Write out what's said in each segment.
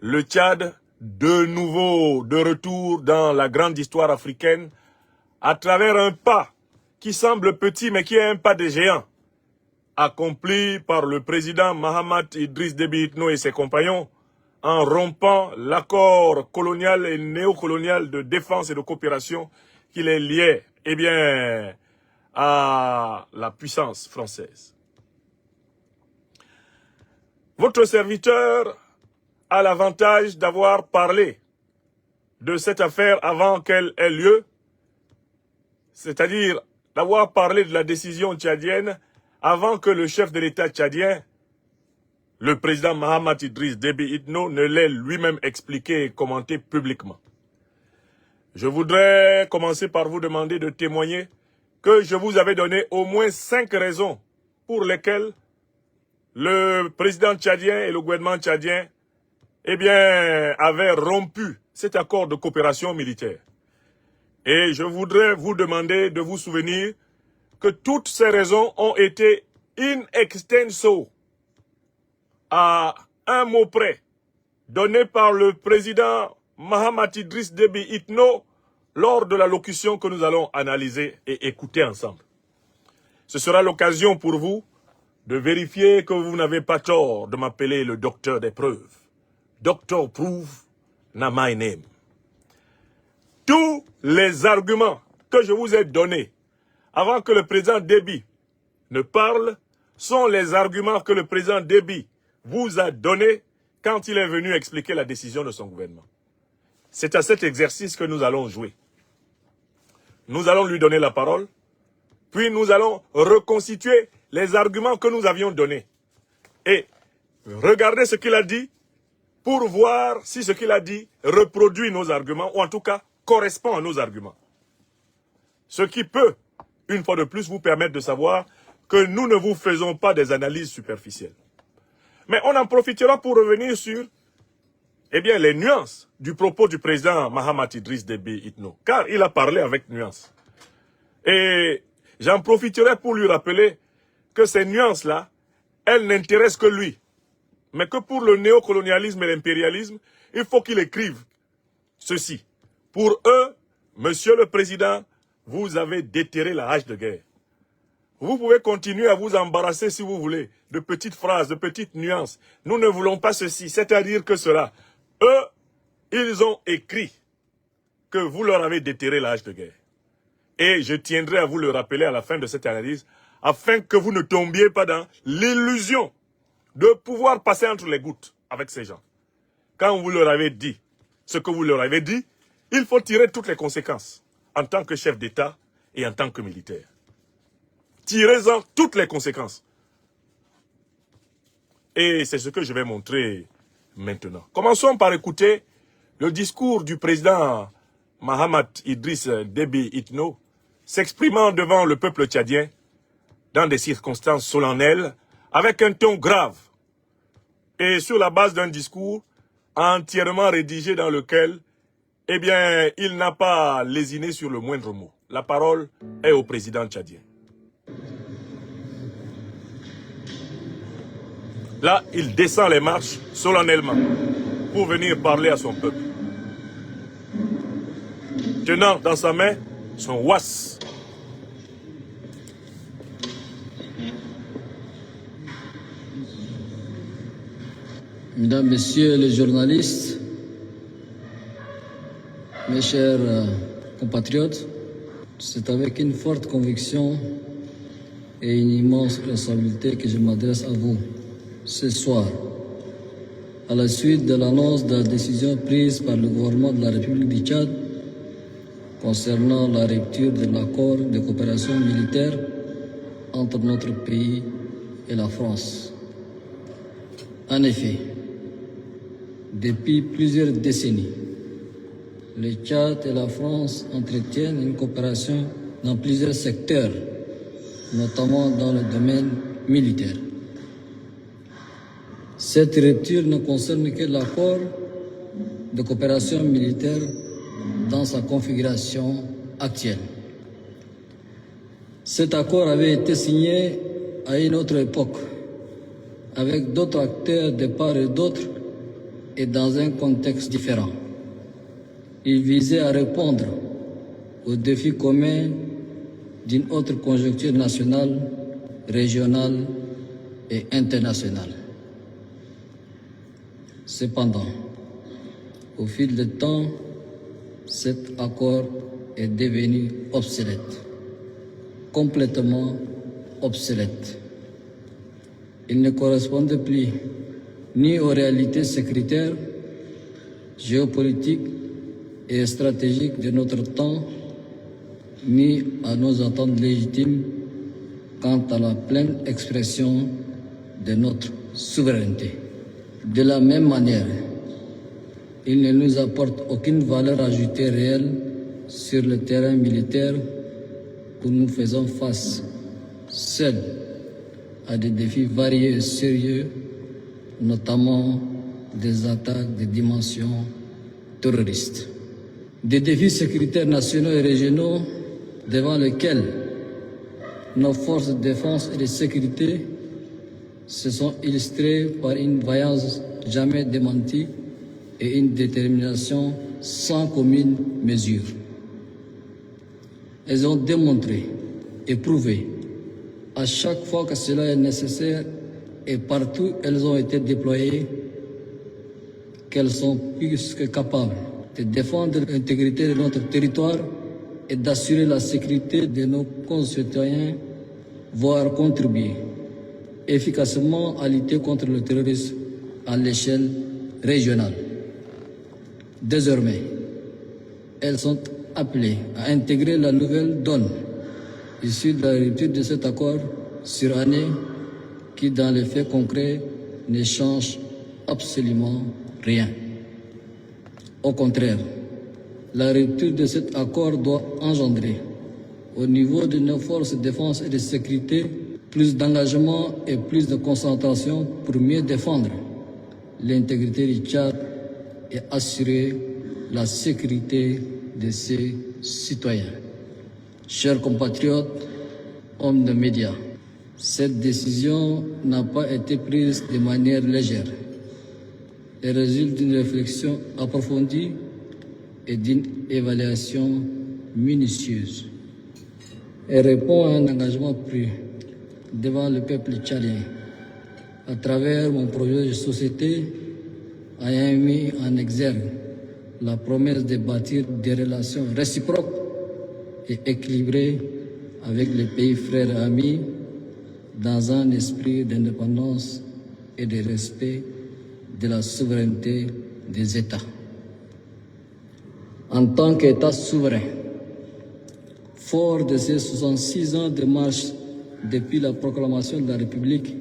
le Tchad, de nouveau de retour dans la grande histoire africaine, à travers un pas qui semble petit mais qui est un pas de géant, accompli par le président Mahamat Idriss Déby Itno et ses compagnons, en rompant l'accord colonial et néocolonial de défense et de coopération qui les liait, eh bien, à la puissance française. Votre serviteur a l'avantage d'avoir parlé de cette affaire avant qu'elle ait lieu, c'est-à-dire d'avoir parlé de la décision tchadienne avant que le chef de l'État tchadien, le président Mahamat Idriss Déby Itno, ne l'ait lui-même expliqué et commenté publiquement. Je voudrais commencer par vous demander de témoigner que je vous avais donné au moins 5 raisons pour lesquelles le président tchadien et le gouvernement tchadien, eh bien, avaient rompu cet accord de coopération militaire. Et je voudrais vous demander de vous souvenir que toutes ces raisons ont été in extenso, à un mot près, donné par le président Mahamat Idriss Déby Itno lors de la locution que nous allons analyser et écouter ensemble. Ce sera l'occasion pour vous de vérifier que vous n'avez pas tort de m'appeler le docteur des preuves. Doctor Proof, not my name. Tous les arguments que je vous ai donnés avant que le président Déby ne parle sont les arguments que le président Déby vous a donnés quand il est venu expliquer la décision de son gouvernement. C'est à cet exercice que nous allons jouer. Nous allons lui donner la parole, puis nous allons reconstituer les arguments que nous avions donnés. Et regardez ce qu'il a dit pour voir si ce qu'il a dit reproduit nos arguments, ou en tout cas correspond à nos arguments. Ce qui peut, une fois de plus, vous permettre de savoir que nous ne vous faisons pas des analyses superficielles. Mais on en profitera pour revenir sur les nuances du propos du président Mahamat Idriss Déby Itno, car il a parlé avec nuance. Et j'en profiterai pour lui rappeler que ces nuances-là, elles n'intéressent que lui. Mais que pour le néocolonialisme et l'impérialisme, il faut qu'il écrive ceci. Pour eux, Monsieur le Président, vous avez déterré la hache de guerre. Vous pouvez continuer à vous embarrasser si vous voulez, de petites phrases, de petites nuances. Nous ne voulons pas ceci, c'est-à-dire que cela. Eux, ils ont écrit que vous leur avez déterré la hache de guerre. Et je tiendrai à vous le rappeler à la fin de cette analyse, afin que vous ne tombiez pas dans l'illusion de pouvoir passer entre les gouttes avec ces gens. Quand vous leur avez dit ce que vous leur avez dit, il faut tirer toutes les conséquences en tant que chef d'État et en tant que militaire. Tirez-en toutes les conséquences. Et c'est ce que je vais montrer maintenant. Commençons par écouter le discours du président Mahamat Idriss Déby Itno s'exprimant devant le peuple tchadien dans des circonstances solennelles avec un ton grave et sur la base d'un discours entièrement rédigé dans lequel il n'a pas lésiné sur le moindre mot. La parole est au président tchadien. Là, il descend les marches solennellement pour venir parler à son peuple. Tenant dans sa main son was. Mesdames, Messieurs les journalistes, mes chers compatriotes, c'est avec une forte conviction et une immense responsabilité que je m'adresse à vous ce soir, à la suite de l'annonce de la décision prise par le gouvernement de la République du Tchad concernant la rupture de l'accord de coopération militaire entre notre pays et la France. En effet, depuis plusieurs décennies, le Tchad et la France entretiennent une coopération dans plusieurs secteurs, notamment dans le domaine militaire. Cette rupture ne concerne que l'accord de coopération militaire dans sa configuration actuelle. Cet accord avait été signé à une autre époque, avec d'autres acteurs de part et d'autre, et dans un contexte différent. Il visait à répondre aux défis communs d'une autre conjoncture nationale, régionale et internationale. Cependant, au fil du temps, cet accord est devenu obsolète, complètement obsolète. Il ne correspondait plus ni aux réalités sécuritaires, géopolitiques et stratégiques de notre temps, ni à nos attentes légitimes quant à la pleine expression de notre souveraineté. De la même manière, il ne nous apporte aucune valeur ajoutée réelle sur le terrain militaire où nous faisons face seuls à des défis variés et sérieux, notamment des attaques de dimension terroriste. Des défis sécuritaires nationaux et régionaux devant lesquels nos forces de défense et de sécurité se sont illustrées par une vaillance jamais démentie et une détermination sans commune mesure. Elles ont démontré et prouvé à chaque fois que cela est nécessaire et partout elles ont été déployées qu'elles sont plus que capables de défendre l'intégrité de notre territoire et d'assurer la sécurité de nos concitoyens, voire contribuer efficacement à lutter contre le terrorisme à l'échelle régionale. Désormais, elles sont appelées à intégrer la nouvelle donne issue de la rupture de cet accord sur année qui, dans les faits concrets, ne change absolument rien. Au contraire, la rupture de cet accord doit engendrer, au niveau de nos forces de défense et de sécurité, plus d'engagement et plus de concentration pour mieux défendre l'intégrité du Tchad et assurer la sécurité de ses citoyens. Chers compatriotes, hommes de médias, cette décision n'a pas été prise de manière légère. Elle résulte d'une réflexion approfondie et d'une évaluation minutieuse. Elle répond à un engagement pris devant le peuple tchadien à travers mon projet de société ayant mis en exergue la promesse de bâtir des relations réciproques et équilibrées avec les pays frères et amis dans un esprit d'indépendance et de respect de la souveraineté des États. En tant qu'État souverain, fort de ses 66 ans de marche depuis la proclamation de la République,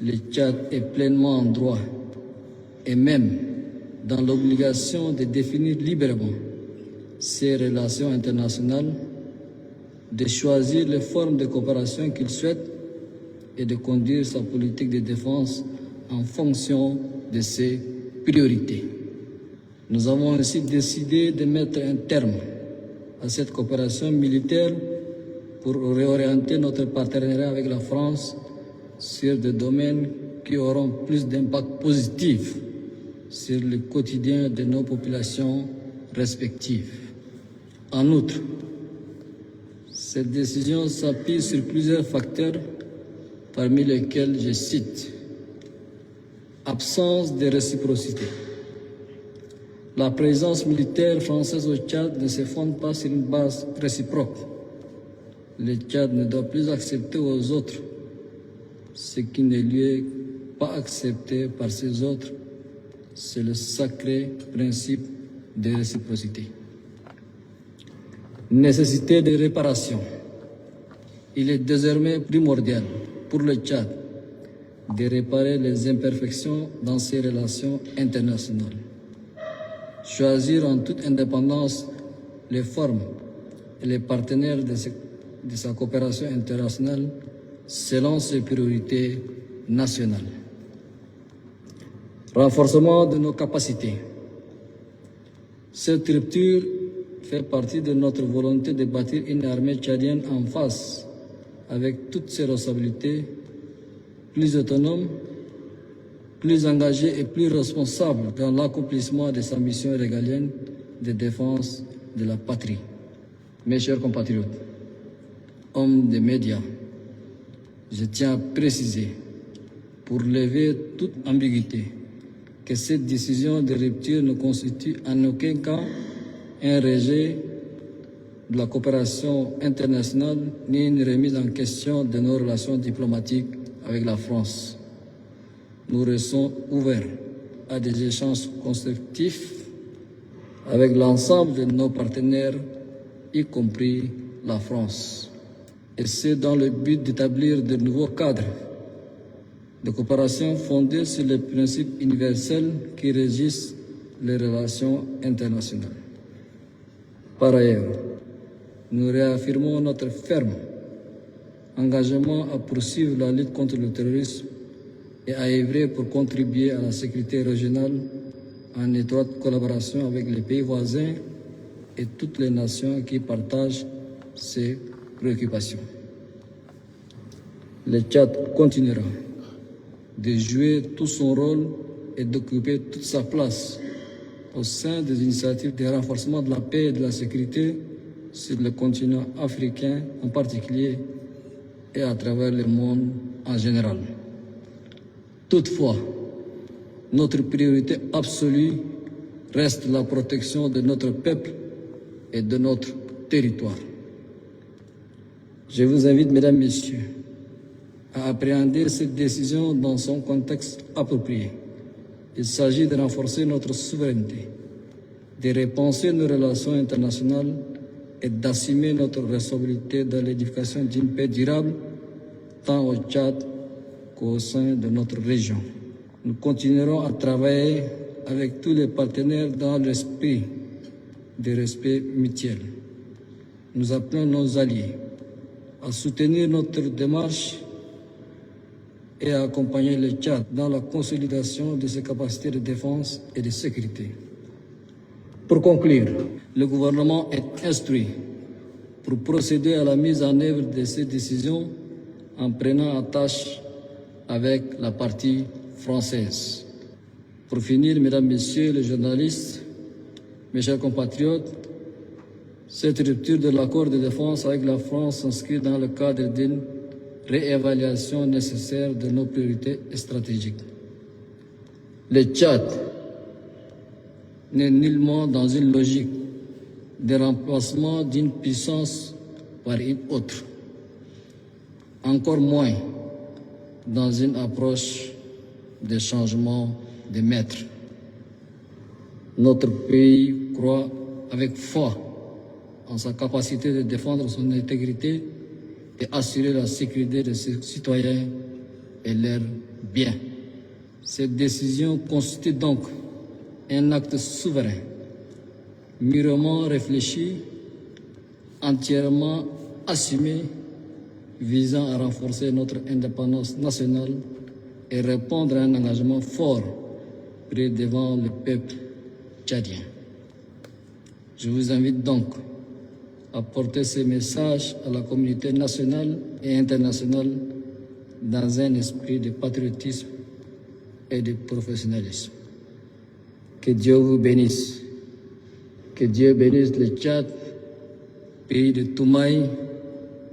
le Tchad est pleinement en droit et même dans l'obligation de définir librement ses relations internationales, de choisir les formes de coopération qu'il souhaite et de conduire sa politique de défense en fonction de ses priorités. Nous avons ainsi décidé de mettre un terme à cette coopération militaire pour réorienter notre partenariat avec la France sur des domaines qui auront plus d'impact positif sur le quotidien de nos populations respectives. En outre, cette décision s'appuie sur plusieurs facteurs, parmi lesquels je cite: absence de réciprocité. La présence militaire française au Tchad ne se fonde pas sur une base réciproque. Le Tchad ne doit plus accepter aux autres ce qui ne lui est pas accepté par ces autres. C'est le sacré principe de réciprocité. Nécessité de réparation. Il est désormais primordial pour le Tchad de réparer les imperfections dans ses relations internationales. Choisir en toute indépendance les formes et les partenaires de sa coopération internationale selon ses priorités nationales. Renforcement de nos capacités. Cette rupture fait partie de notre volonté de bâtir une armée tchadienne en face, avec toutes ses responsabilités, plus autonome, plus engagé et plus responsable dans l'accomplissement de sa mission régalienne de défense de la patrie. Mes chers compatriotes, hommes des médias, je tiens à préciser, pour lever toute ambiguïté, que cette décision de rupture ne constitue en aucun cas un rejet de la coopération internationale ni une remise en question de nos relations diplomatiques avec la France. Nous restons ouverts à des échanges constructifs avec l'ensemble de nos partenaires, y compris la France. Et c'est dans le but d'établir de nouveaux cadres de coopération fondés sur les principes universels qui régissent les relations internationales. Par ailleurs, nous réaffirmons notre ferme engagement à poursuivre la lutte contre le terrorisme et à œuvrer pour contribuer à la sécurité régionale en étroite collaboration avec les pays voisins et toutes les nations qui partagent ces préoccupations. Le Tchad continuera de jouer tout son rôle et d'occuper toute sa place au sein des initiatives de renforcement de la paix et de la sécurité sur le continent africain en particulier et à travers le monde en général. Toutefois, notre priorité absolue reste la protection de notre peuple et de notre territoire. Je vous invite, mesdames, messieurs, à appréhender cette décision dans son contexte approprié. Il s'agit de renforcer notre souveraineté, de repenser nos relations internationales et d'assumer notre responsabilité dans l'édification d'une paix durable, tant au Tchad qu'au sein de notre région. Nous continuerons à travailler avec tous les partenaires dans l'esprit de respect mutuel. Nous appelons nos alliés à soutenir notre démarche et à accompagner le Tchad dans la consolidation de ses capacités de défense et de sécurité. Pour conclure, le gouvernement est instruit pour procéder à la mise en œuvre de ces décisions en prenant attache avec la partie française. Pour finir, mesdames, messieurs les journalistes, mes chers compatriotes, cette rupture de l'accord de défense avec la France s'inscrit dans le cadre d'une réévaluation nécessaire de nos priorités stratégiques. Le Tchad n'est nullement dans une logique de remplacement d'une puissance par une autre, encore moins dans une approche de changement de maître. Notre pays croit avec foi en sa capacité de défendre son intégrité et assurer la sécurité de ses citoyens et leurs biens. Cette décision constitue donc un acte souverain, mûrement réfléchi, entièrement assumé, visant à renforcer notre indépendance nationale et répondre à un engagement fort pris devant le peuple tchadien. Je vous invite donc à porter ces messages à la communauté nationale et internationale dans un esprit de patriotisme et de professionnalisme. Que Dieu vous bénisse. Que Dieu bénisse le Tchad, pays de Toumaï,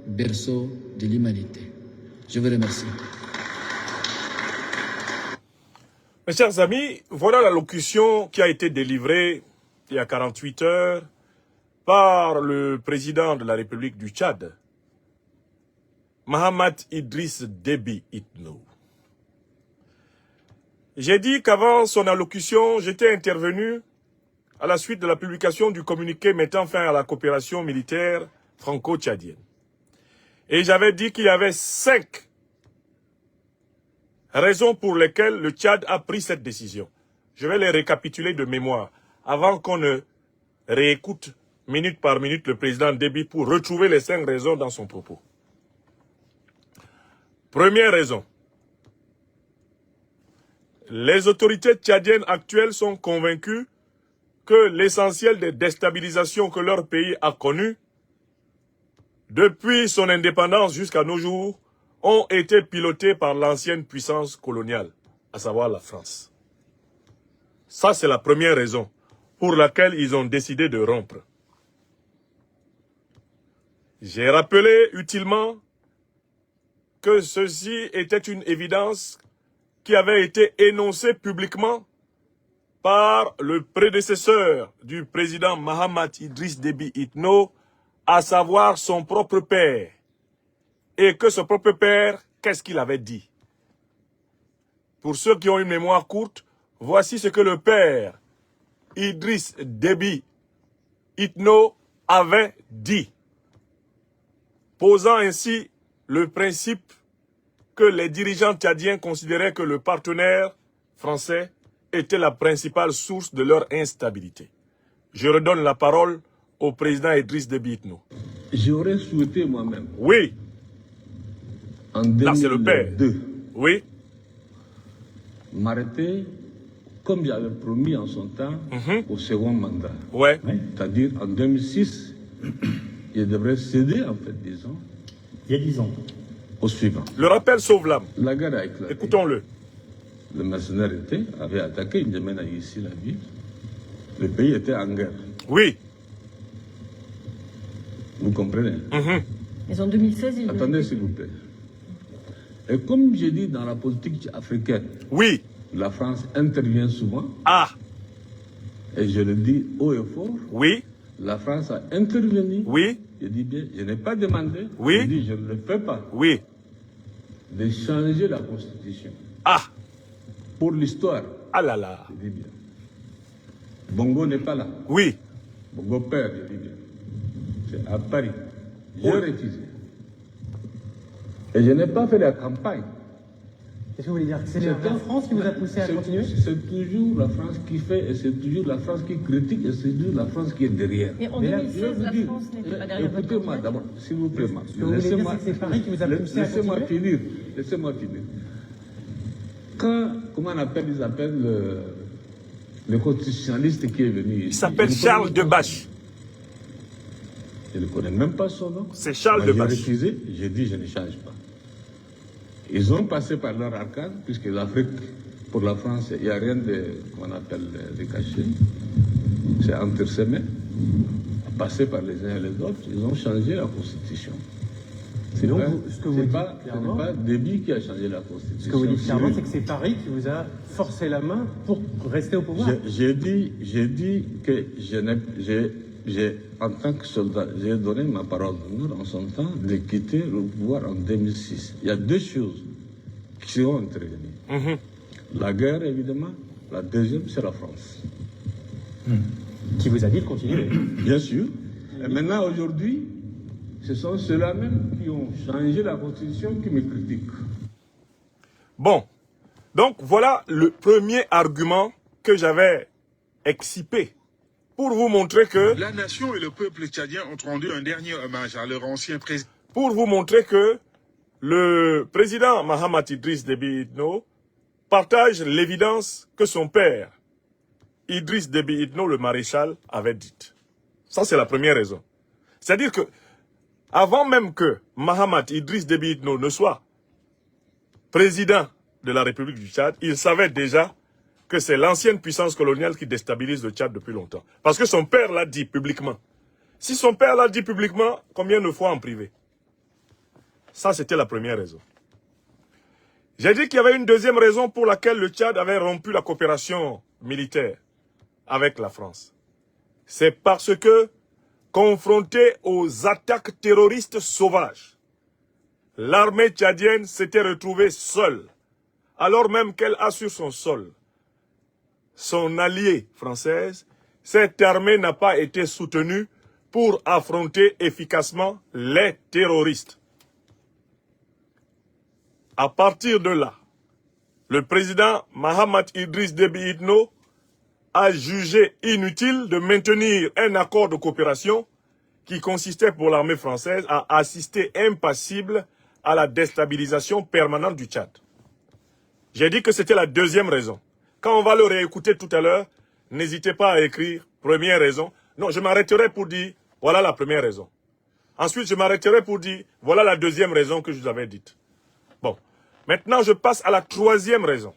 berceau de l'humanité. Je vous remercie. Mes chers amis, voilà l'allocution qui a été délivrée il y a 48 heures par le président de la République du Tchad, Mahamat Idriss Déby Itno. J'ai dit qu'avant son allocution, j'étais intervenu à la suite de la publication du communiqué mettant fin à la coopération militaire franco-tchadienne. Et j'avais dit qu'il y avait 5 raisons pour lesquelles le Tchad a pris cette décision. Je vais les récapituler de mémoire avant qu'on ne réécoute minute par minute le président Déby pour retrouver les 5 raisons dans son propos. Première raison. Les autorités tchadiennes actuelles sont convaincues que l'essentiel des déstabilisations que leur pays a connues depuis son indépendance jusqu'à nos jours ont été pilotées par l'ancienne puissance coloniale. à savoir la France. Ça, c'est la première raison pour laquelle ils ont décidé de rompre. J'ai rappelé utilement que ceci était une évidence qui avait été énoncée publiquement par le prédécesseur du président Mahamat Idriss Déby Itno, à savoir son propre père. Et que ce propre père, qu'est-ce qu'il avait dit? Pour ceux qui ont une mémoire courte, voici ce que le père Idriss Déby Itno avait dit, posant ainsi le principe que les dirigeants tchadiens considéraient que le partenaire français était la principale source de leur instabilité. Je redonne la parole au président Idriss Déby Itno. J'aurais souhaité moi-même, Oui, en là c'est le père. 2002, Oui, m'arrêter, comme j'avais promis en son temps, au second mandat. ouais, C'est-à-dire en 2006, je devrais céder, en fait, disons, Il y a 10 ans. au suivant. le rappel sauve l'âme. La guerre a éclaté. Écoutons-le. Le mercenaire avait attaqué N'Djamena ici, la ville. Le pays était en guerre. Oui, Vous comprenez? Mais en 2016, il Attendez, s'il vous plaît. Et comme j'ai dit dans la politique africaine, oui, la France intervient souvent, ah, et je le dis haut et fort, oui, la France a intervenu. oui, Je dis bien, je n'ai pas demandé, Oui. je dis je ne le fais pas, oui, de changer la Constitution. ah, Pour l'histoire, ah là là, je dis bien. Bongo n'est pas là. oui, Bongo père, je dis bien. C'est à Paris. J'ai Oui. refusé. Et je n'ai pas fait la campagne. Qu'est-ce que vous voulez dire? C'est C'est la un- France qui vous a poussé à c'est- continuer? C'est toujours la France qui fait, et c'est toujours la France qui critique, et c'est toujours la France qui est derrière. Mais en Mais là, 2016, Je vais la vous dire, France n'était pas derrière votre écoutez-moi candidature. d'abord, s'il vous plaît. Ce que vous voulez dire, c'est que c'est Paris qui vous a poussé à Laissez-moi continuer? finir. Laissez-moi finir. Quand, comment on appelle, ils appellent le constitutionnaliste qui est venu ici. il s'appelle Charles Debache. Je ne connais même pas son nom. C'est Charles Moi, Debache. J'ai refusé, j'ai dit je ne change pas. Ils ont passé par leur arcade, puisque l'Afrique, pour la France, il n'y a rien de, qu'on appelle de caché. C'est entre ses mains. Passer par les uns et les autres, ils ont changé la Constitution. C'est Donc, pas, ce que vous c'est dites pas, ce clairement- n'est pas Déby qui a changé la Constitution. Ce que vous dites clairement, lui. c'est que c'est Paris qui vous a forcé la main pour rester au pouvoir. J'ai dit que en tant que soldat, j'ai donné ma parole d'honneur en son temps de quitter le pouvoir en 2006. Il y a deux choses qui sont intervenues. La guerre, évidemment. La deuxième, c'est la France. Qui vous a dit de continuer. Bien sûr. Et maintenant, aujourd'hui, ce sont ceux-là même qui ont changé la Constitution qui me critiquent. Bon, donc voilà le premier argument que j'avais excipé pour vous montrer que, La nation et le peuple tchadien ont rendu un dernier hommage à leur ancien président. le président Mahamat Idriss Déby Itno partage l'évidence que son père, Idriss Déby Itno, le maréchal, avait dite. Ça, c'est la première raison. C'est-à-dire que, avant même que Mahamat Idriss Déby Itno ne soit président de la République du Tchad, il savait déjà que c'est l'ancienne puissance coloniale qui déstabilise le Tchad depuis longtemps. Parce que son père l'a dit publiquement. Si son père l'a dit publiquement, combien de fois en privé? Ça, c'était la première raison. J'ai dit qu'il y avait une deuxième raison pour laquelle le Tchad avait rompu la coopération militaire avec la France. C'est parce que, confronté aux attaques terroristes sauvages, l'armée tchadienne s'était retrouvée seule, alors même qu'elle a sur son sol son alliée française. Cette armée n'a pas été soutenue pour affronter efficacement les terroristes. À partir de là, le président Mahamat Idriss Déby Itno a jugé inutile de maintenir un accord de coopération qui consistait pour l'armée française à assister impassible à la déstabilisation permanente du Tchad. J'ai dit que c'était la deuxième raison. Quand on va le réécouter tout à l'heure, n'hésitez pas à écrire première raison. Non, je m'arrêterai pour dire, voilà la première raison. Ensuite, je m'arrêterai pour dire, voilà la deuxième raison que je vous avais dite. Bon, maintenant je passe à la troisième raison.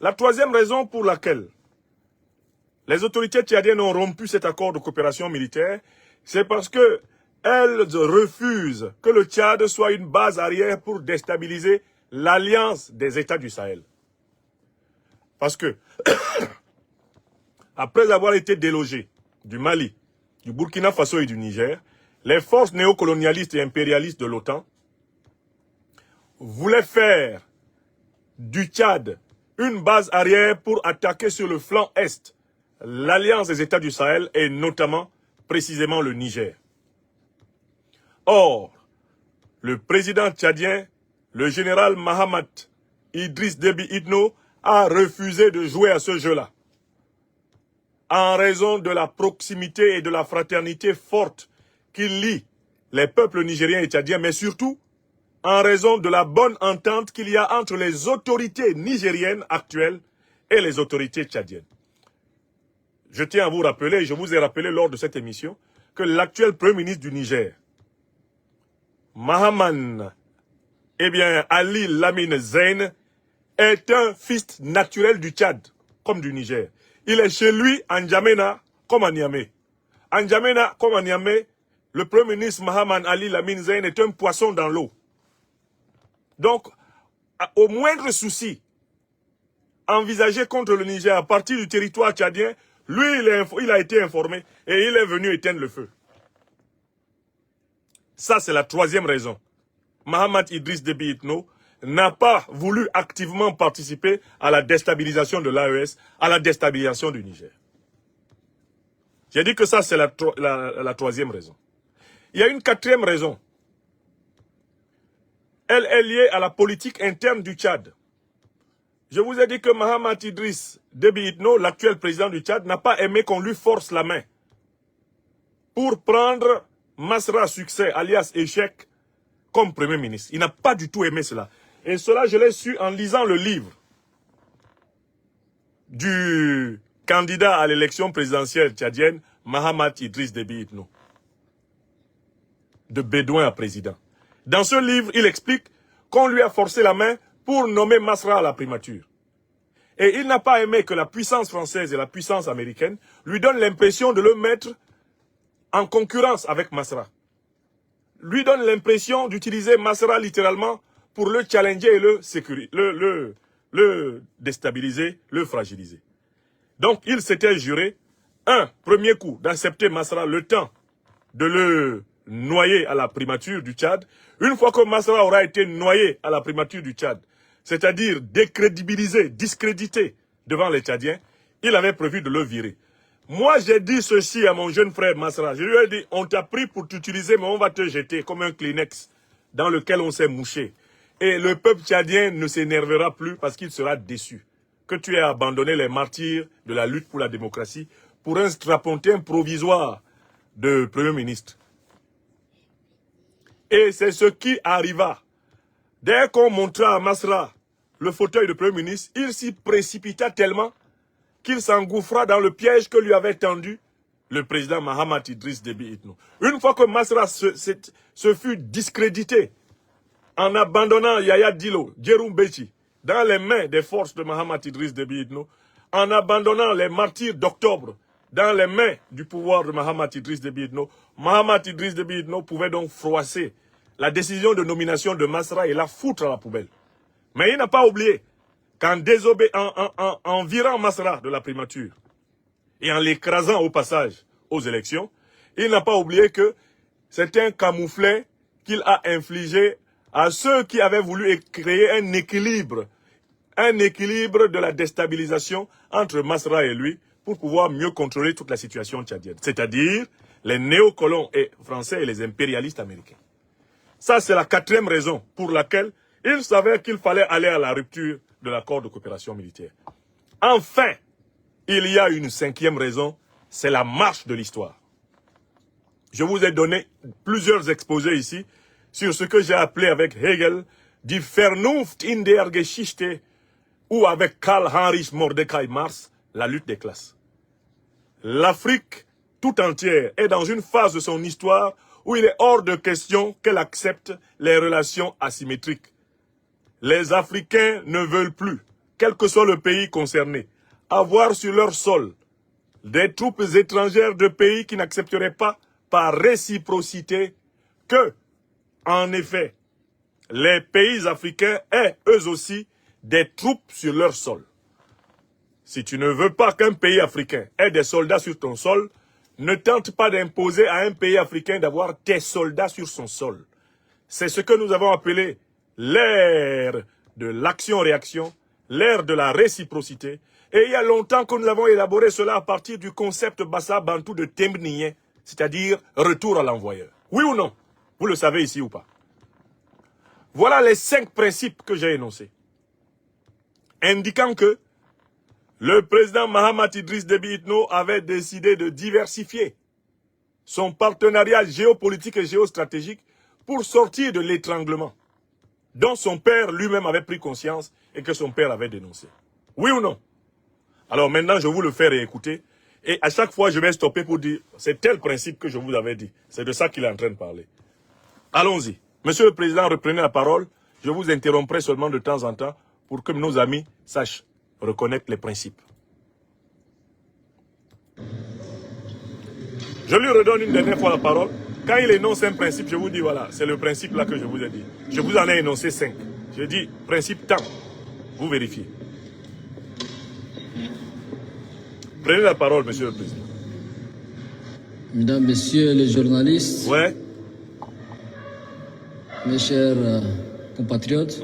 La troisième raison pour laquelle les autorités tchadiennes ont rompu cet accord de coopération militaire, c'est parce que elles refusent que le Tchad soit une base arrière pour déstabiliser l'alliance des États du Sahel. Parce que, après avoir été délogés du Mali, du Burkina Faso et du Niger, les forces néocolonialistes et impérialistes de l'OTAN voulaient faire du Tchad une base arrière pour attaquer sur le flanc Est l'alliance des États du Sahel et notamment, précisément, le Niger. Or, le président tchadien, le général Mahamat Idriss Déby Itno, a refusé de jouer à ce jeu-là. En raison de la proximité et de la fraternité forte qui lie les peuples nigériens et tchadiens, mais surtout en raison de la bonne entente qu'il y a entre les autorités nigériennes actuelles et les autorités tchadiennes. Je tiens à vous rappeler, je vous ai rappelé lors de cette émission, que l'actuel Premier ministre du Niger, Mahaman Ali Lamine Zeine, est un fils naturel du Tchad, comme du Niger. Il est chez lui en N'Djamena, comme à Niamey. En N'Djamena, comme à Niamey, le Premier ministre Mahaman Ali Lamine Zeine est un poisson dans l'eau. Donc, au moindre souci envisagé contre le Niger à partir du territoire tchadien, lui, il a été informé et il est venu éteindre le feu. Ça, c'est la troisième raison. Mahamat Idriss Déby Itno n'a pas voulu activement participer à la déstabilisation de l'AES, à la déstabilisation du Niger. J'ai dit que ça, c'est la troisième raison. Il y a une quatrième raison. Elle est liée à la politique interne du Tchad. Je vous ai dit que Mahamat Idriss Déby Itno, l'actuel président du Tchad, n'a pas aimé qu'on lui force la main pour prendre Masra Succès, alias Échec, comme Premier ministre. Il n'a pas du tout aimé cela. Et cela, je l'ai su en lisant le livre du candidat à l'élection présidentielle tchadienne, Mahamat Idriss Déby Itno, de Bédouin à président. Dans ce livre, il explique qu'on lui a forcé la main pour nommer Masra à la primature. Et il n'a pas aimé que la puissance française et la puissance américaine lui donnent l'impression de le mettre en concurrence avec Masra. Lui donne l'impression d'utiliser Masra littéralement pour le challenger et le déstabiliser, le fragiliser. Donc il s'était juré, premier coup, d'accepter Masra le temps de le noyer à la primature du Tchad. Une fois que Masra aura été noyé à la primature du Tchad, c'est-à-dire décrédibilisé, discrédité devant les Tchadiens, il avait prévu de le virer. Moi, j'ai dit ceci à mon jeune frère Masra. Je lui ai dit, on t'a pris pour t'utiliser, mais on va te jeter comme un Kleenex dans lequel on s'est mouché. Et le peuple tchadien ne s'énervera plus parce qu'il sera déçu que tu aies abandonné les martyrs de la lutte pour la démocratie pour un strapontin provisoire de Premier ministre. Et c'est ce qui arriva. Dès qu'on montra à Masra le fauteuil de Premier ministre, il s'y précipita tellement qu'il s'engouffra dans le piège que lui avait tendu le président Mahamat Idriss Déby Itno. Une fois que Masra se fut discrédité en abandonnant Yaya Dilo, Djeroum Bechi, dans les mains des forces de Mahamat Idriss Déby Itno, en abandonnant les martyrs d'octobre dans les mains du pouvoir de Mahamat Idriss Déby Itno, Mahamat Idriss Déby Itno pouvait donc froisser la décision de nomination de Masra et la foutre à la poubelle. Mais il n'a pas oublié qu'en virant Masra de la primature et en l'écrasant au passage aux élections, il n'a pas oublié que c'est un camouflet qu'il a infligé à ceux qui avaient voulu créer un équilibre de la déstabilisation entre Masra et lui pour pouvoir mieux contrôler toute la situation tchadienne, c'est-à-dire les néocolons français et les impérialistes américains. Ça, c'est la quatrième raison pour laquelle il savait qu'il fallait aller à la rupture de l'accord de coopération militaire. Enfin, il y a une cinquième raison, c'est la marche de l'histoire. Je vous ai donné plusieurs exposés ici sur ce que j'ai appelé avec Hegel die Vernunft in der Geschichte ou avec Karl Heinrich Mordecai Marx, la lutte des classes. L'Afrique tout entière est dans une phase de son histoire où il est hors de question qu'elle accepte les relations asymétriques. Les Africains ne veulent plus quel que soit le pays concerné, avoir sur leur sol des troupes étrangères de pays qui n'accepteraient pas par réciprocité que, en effet, les pays africains aient eux aussi des troupes sur leur sol. Si tu ne veux pas qu'un pays africain ait des soldats sur ton sol, ne tente pas d'imposer à un pays africain d'avoir tes soldats sur son sol. C'est ce que nous avons appelé l'ère de l'action-réaction, l'ère de la réciprocité. Et il y a longtemps que nous avons élaboré cela à partir du concept Bassa Bantou de Temnien, c'est-à-dire retour à l'envoyeur. Oui ou non? Vous le savez ici ou pas? Voilà les 5 principes que j'ai énoncés, indiquant que le président Mahamat Idriss Déby Itno avait décidé de diversifier son partenariat géopolitique et géostratégique pour sortir de l'étranglement dont son père lui-même avait pris conscience et que son père avait dénoncé. Oui ou non? Alors maintenant, je vous le fais réécouter. Et à chaque fois, je vais stopper pour dire, c'est tel principe que je vous avais dit. C'est de ça qu'il est en train de parler. Allons-y. Monsieur le Président, reprenez la parole. Je vous interromprai seulement de temps en temps pour que nos amis sachent reconnaître les principes. Je lui redonne une dernière fois la parole. Quand il énonce un principe, je vous dis, voilà, c'est le principe là que je vous ai dit. Je vous en ai énoncé 5. Je dis, principe tant. Vous vérifiez. Prenez la parole, Monsieur le Président. Mesdames, Messieurs les journalistes, Ouais. mes chers compatriotes,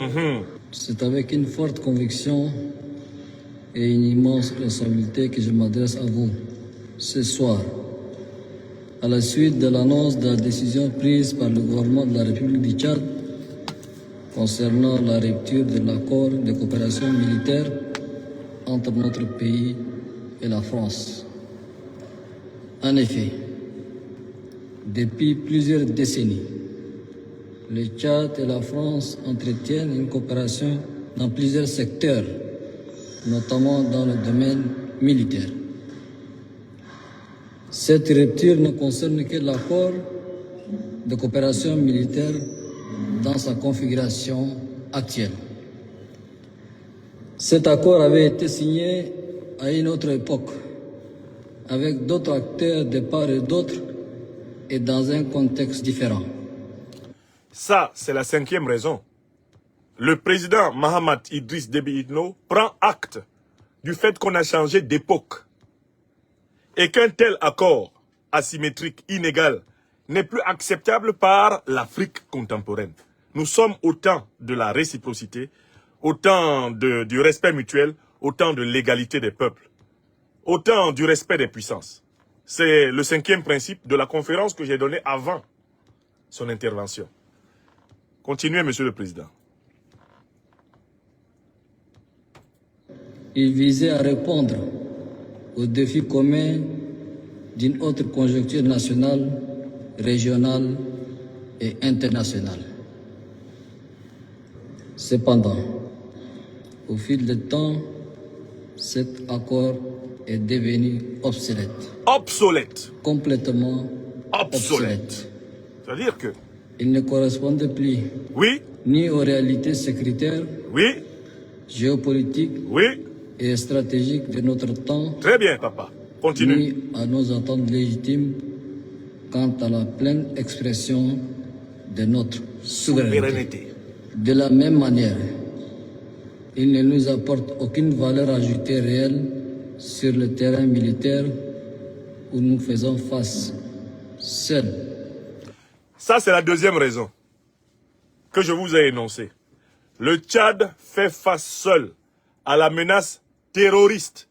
c'est avec une forte conviction et une immense responsabilité que je m'adresse à vous ce soir. À la suite de l'annonce de la décision prise par le gouvernement de la République du Tchad concernant la rupture de l'accord de coopération militaire entre notre pays et la France. En effet, depuis plusieurs décennies, le Tchad et la France entretiennent une coopération dans plusieurs secteurs, notamment dans le domaine militaire. Cette rupture ne concerne que l'accord de coopération militaire dans sa configuration actuelle. Cet accord avait été signé à une autre époque, avec d'autres acteurs de part et d'autre, et dans un contexte différent. Ça, c'est la 5e raison. Le président Mahamat Idriss Déby Itno prend acte du fait qu'on a changé d'époque et qu'un tel accord asymétrique, inégal, n'est plus acceptable par l'Afrique contemporaine. Nous sommes au temps de la réciprocité, au temps du respect mutuel, au temps de l'égalité des peuples, au temps du respect des puissances. C'est le 5e principe de la conférence que j'ai donnée avant son intervention. Continuez, Monsieur le Président. Il visait à répondre aux défis communs d'une autre conjoncture nationale, régionale et internationale. Cependant, au fil du temps, cet accord est devenu obsolète. Obsolète. Complètement Obsolète. C'est-à-dire que, il ne correspondait plus oui, ni aux réalités sécuritaires, oui, géopolitiques oui, et stratégiques de notre temps, très bien, papa. Continue. ni à nos attentes légitimes quant à la pleine expression de notre souveraineté. Souveraineté. De la même manière, il ne nous apporte aucune valeur ajoutée réelle sur le terrain militaire où nous faisons face seuls. Ça, c'est la 2e raison que je vous ai énoncée. Le Tchad fait face seul à la menace terroriste.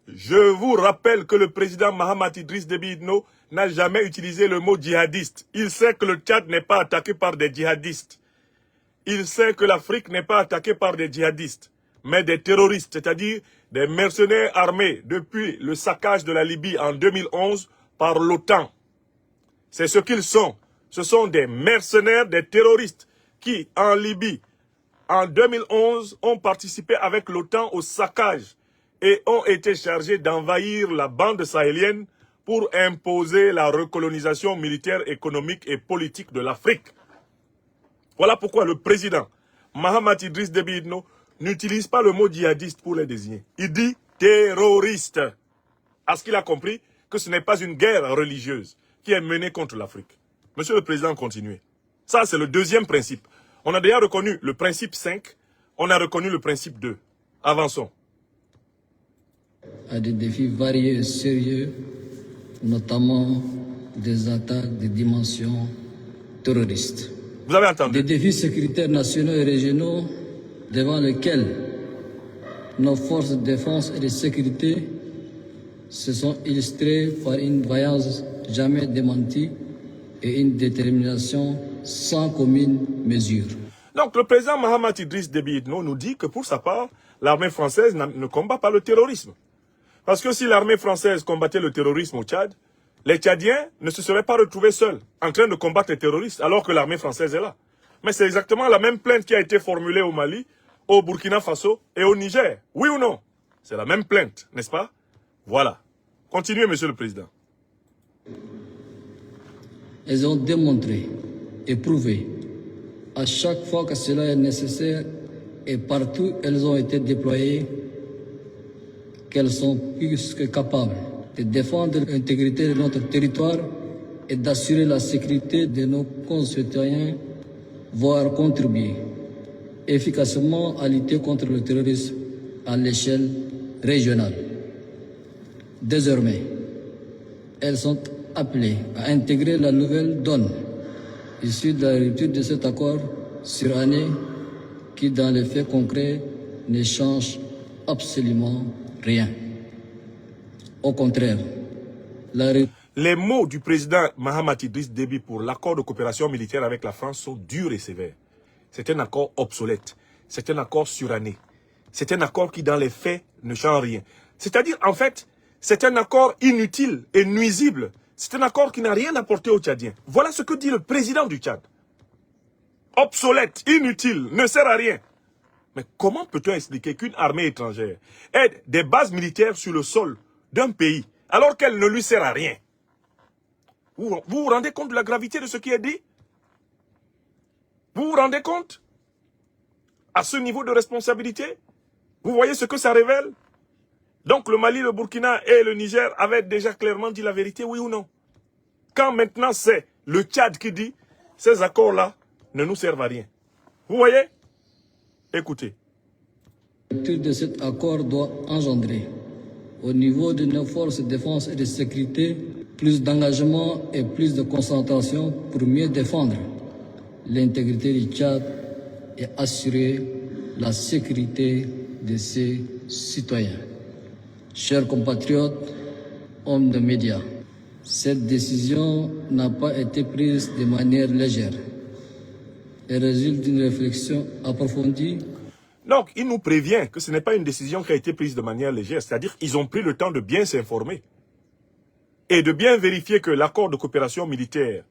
Je vous rappelle que le président Mahamat Idriss Déby Itno n'a jamais utilisé le mot djihadiste. Il sait que le Tchad n'est pas attaqué par des djihadistes. Il sait que l'Afrique n'est pas attaquée par des djihadistes, mais des terroristes, c'est-à-dire des mercenaires armés depuis le saccage de la Libye en 2011 par l'OTAN. C'est ce qu'ils sont. Ce sont des mercenaires, des terroristes qui, en Libye, en 2011, ont participé avec l'OTAN au saccage et ont été chargés d'envahir la bande sahélienne pour imposer la recolonisation militaire, économique et politique de l'Afrique. Voilà pourquoi le président Mahamat Idriss Déby Itno n'utilise pas le mot djihadiste pour les désigner. Il dit terroriste. Est-ce qu'il a compris que ce n'est pas une guerre religieuse qui est menée contre l'Afrique? Monsieur le Président, continuez. Ça, c'est le deuxième principe. On a déjà reconnu le principe 5, on a reconnu le principe 2. Avançons. À des défis variés et sérieux, notamment des attaques de dimension terroriste. Vous avez entendu? Des défis sécuritaires nationaux et régionaux devant lesquels nos forces de défense et de sécurité se sont illustrées par une vaillance jamais démentie et une détermination sans commune mesure. Donc le président Mahamat Idriss Déby Itno nous dit que pour sa part, l'armée française ne combat pas le terrorisme. Parce que si l'armée française combattait le terrorisme au Tchad, les Tchadiens ne se seraient pas retrouvés seuls en train de combattre les terroristes alors que l'armée française est là. Mais c'est exactement la même plainte qui a été formulée au Mali, au Burkina Faso et au Niger. Oui ou non? C'est la même plainte, n'est-ce pas? Voilà. Continuez, Monsieur le Président. Elles ont démontré et prouvé à chaque fois que cela est nécessaire et partout elles ont été déployées qu'elles sont plus que capables de défendre l'intégrité de notre territoire et d'assurer la sécurité de nos concitoyens, voire contribuer efficacement à lutter contre le terrorisme à l'échelle régionale. Désormais, elles sont appelées à intégrer la nouvelle donne issue de la rupture de cet accord sur année qui, dans les faits concrets, ne change absolument rien. Au contraire, les mots du président Mahamat Idriss Déby pour l'accord de coopération militaire avec la France sont durs et sévères. C'est un accord obsolète, c'est un accord suranné, c'est un accord qui dans les faits ne change rien. C'est-à-dire en fait, c'est un accord inutile et nuisible. C'est un accord qui n'a rien apporté aux Tchadiens. Voilà ce que dit le président du Tchad. Obsolète, inutile, ne sert à rien. Mais comment peut-on expliquer qu'une armée étrangère ait des bases militaires sur le sol d'un pays alors qu'elle ne lui sert à rien? Vous vous rendez compte de la gravité de ce qui est dit? Vous vous rendez compte? À ce niveau de responsabilité? Vous voyez ce que ça révèle? Donc le Mali, le Burkina et le Niger avaient déjà clairement dit la vérité, oui ou non? Quand maintenant c'est le Tchad qui dit ces accords-là ne nous servent à rien. Vous voyez? Écoutez. La lecture de cet accord doit engendrer, au niveau de nos forces de défense et de sécurité, plus d'engagement et plus de concentration pour mieux défendre l'intégrité du Tchad et assurer la sécurité de ses citoyens. Chers compatriotes, hommes de médias, cette décision n'a pas été prise de manière légère. Elle résulte d'une réflexion approfondie. Donc, il nous prévient que ce n'est pas une décision qui a été prise de manière légère, c'est-à-dire qu'ils ont pris le temps de bien s'informer et de bien vérifier que l'accord de coopération militaire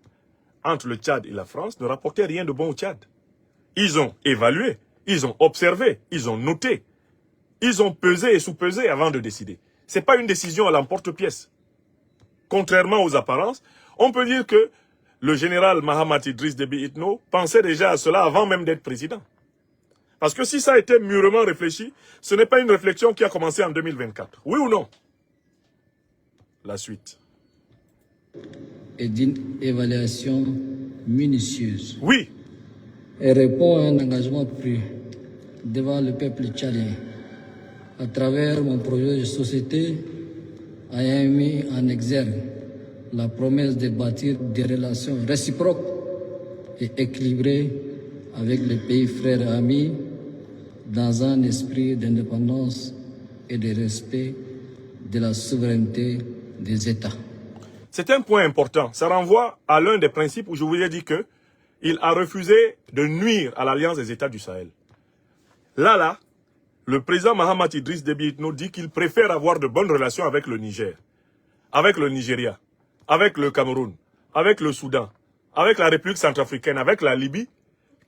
entre le Tchad et la France ne rapportait rien de bon au Tchad. Ils ont évalué, ils ont observé, ils ont noté. Ils ont pesé et sous-pesé avant de décider. Ce n'est pas une décision à l'emporte-pièce. Contrairement aux apparences, on peut dire que le général Mahamat Idriss Déby Itno pensait déjà à cela avant même d'être président. Parce que si ça a été mûrement réfléchi, ce n'est pas une réflexion qui a commencé en 2024. Oui ou non? La suite. Et d'une évaluation minutieuse. Oui. Elle répond à un engagement pris devant le peuple tchadien à travers mon projet de société ayant mis en exergue la promesse de bâtir des relations réciproques et équilibrées avec les pays frères et amis dans un esprit d'indépendance et de respect de la souveraineté des États. C'est un point important. Ça renvoie à l'un des principes où je vous ai dit qu'il a refusé de nuire à l'Alliance des États du Sahel. Là, le président Mahamat Idriss Déby Itno dit qu'il préfère avoir de bonnes relations avec le Niger, avec le Nigeria, avec le Cameroun, avec le Soudan, avec la République centrafricaine, avec la Libye,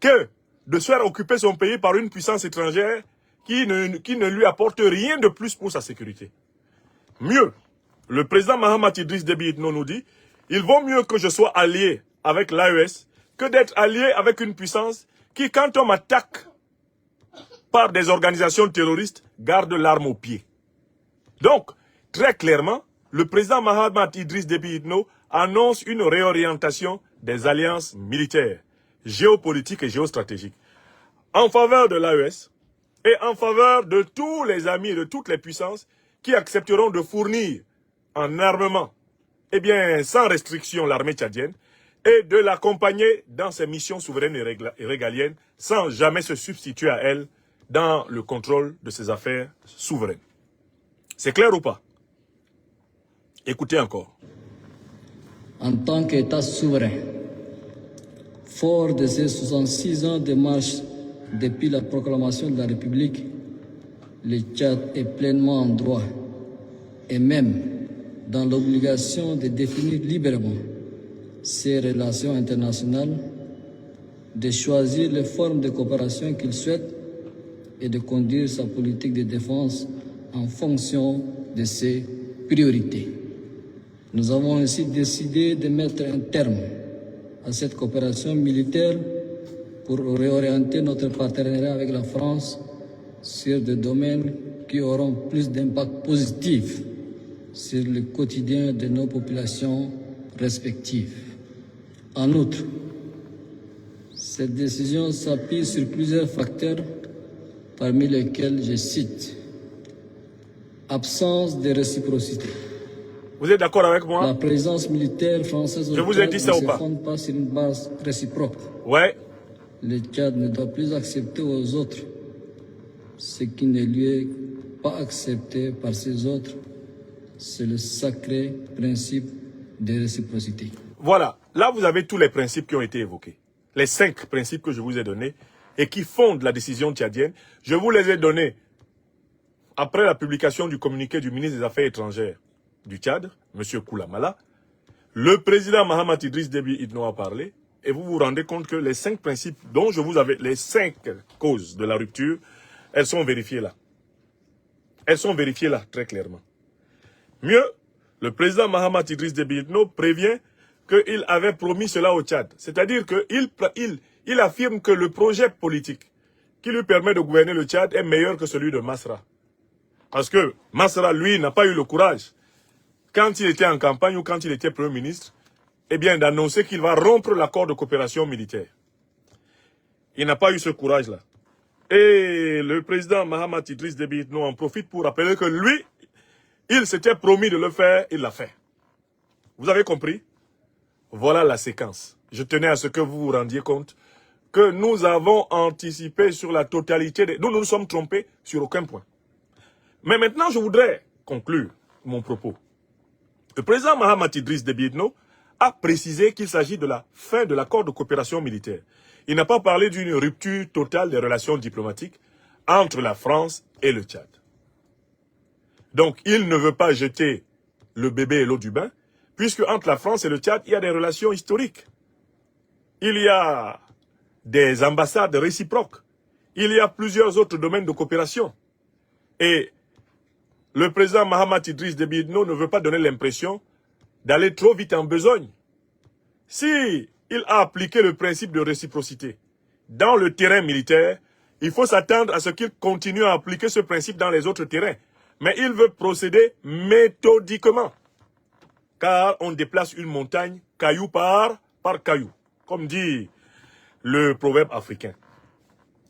que de se faire occuper son pays par une puissance étrangère qui ne lui apporte rien de plus pour sa sécurité. Mieux, le président Mahamat Idriss Déby Itno nous dit, il vaut mieux que je sois allié avec l'AES que d'être allié avec une puissance qui, quand on m'attaque, par des organisations terroristes gardent l'arme au pied. Donc, très clairement, le président Mahamat Idriss Déby Itno annonce une réorientation des alliances militaires, géopolitiques et géostratégiques en faveur de l'AES et en faveur de tous les amis et de toutes les puissances qui accepteront de fournir en armement, eh bien, sans restriction l'armée tchadienne et de l'accompagner dans ses missions souveraines et régaliennes sans jamais se substituer à elle dans le contrôle de ses affaires souveraines. C'est clair ou pas? Écoutez encore. En tant qu'État souverain, fort de ses 66 ans de marche depuis la proclamation de la République, le Tchad est pleinement en droit et même dans l'obligation de définir librement ses relations internationales, de choisir les formes de coopération qu'il souhaite et de conduire sa politique de défense en fonction de ses priorités. Nous avons ainsi décidé de mettre un terme à cette coopération militaire pour réorienter notre partenariat avec la France sur des domaines qui auront plus d'impact positif sur le quotidien de nos populations respectives. En outre, cette décision s'appuie sur plusieurs facteurs, parmi lesquels je cite absence de réciprocité. Vous êtes d'accord avec moi? La présence militaire française au Je vous ai dit ça ne ou se pas? fonde pas sur une base réciproque. Ouais. Le Tchad ne doit plus accepter aux autres ce qui ne lui est pas accepté par ces autres. C'est le sacré principe de réciprocité. Voilà, là vous avez tous les principes qui ont été évoqués. Les 5 principes que je vous ai donnés et qui fondent la décision tchadienne. Je vous les ai donnés après la publication du communiqué du ministre des Affaires étrangères du Tchad, M. Koulamala. Le président Mahamat Idriss Déby Itno a parlé et vous vous rendez compte que les 5 principes dont je vous avais, les 5 causes de la rupture, elles sont vérifiées là. Elles sont vérifiées là, très clairement. Mieux, le président Mahamat Idriss Déby Itno prévient qu'il avait promis cela au Tchad. C'est-à-dire qu'il affirme que le projet politique qui lui permet de gouverner le Tchad est meilleur que celui de Masra. Parce que Masra, lui, n'a pas eu le courage, quand il était en campagne ou quand il était Premier ministre, eh bien, d'annoncer qu'il va rompre l'accord de coopération militaire. Il n'a pas eu ce courage-là. Et le président Mahamat Idriss Déby Itno en profite pour rappeler que lui, il s'était promis de le faire, il l'a fait. Vous avez compris? Voilà la séquence. Je tenais à ce que vous vous rendiez compte que nous avons anticipé sur la totalité des... Nous nous sommes trompés sur aucun point. Mais maintenant, je voudrais conclure mon propos. Le président Mahamat Idriss Déby Itno a précisé qu'il s'agit de la fin de l'accord de coopération militaire. Il n'a pas parlé d'une rupture totale des relations diplomatiques entre la France et le Tchad. Donc, il ne veut pas jeter le bébé et l'eau du bain, puisque entre la France et le Tchad, il y a des relations historiques. Il y a des ambassades réciproques. Il y a plusieurs autres domaines de coopération. Et le président Mahamat Idriss Déby Itno ne veut pas donner l'impression d'aller trop vite en besogne. Si il a appliqué le principe de réciprocité dans le terrain militaire, il faut s'attendre à ce qu'il continue à appliquer ce principe dans les autres terrains. Mais il veut procéder méthodiquement. Car on déplace une montagne caillou par caillou, comme dit le proverbe africain.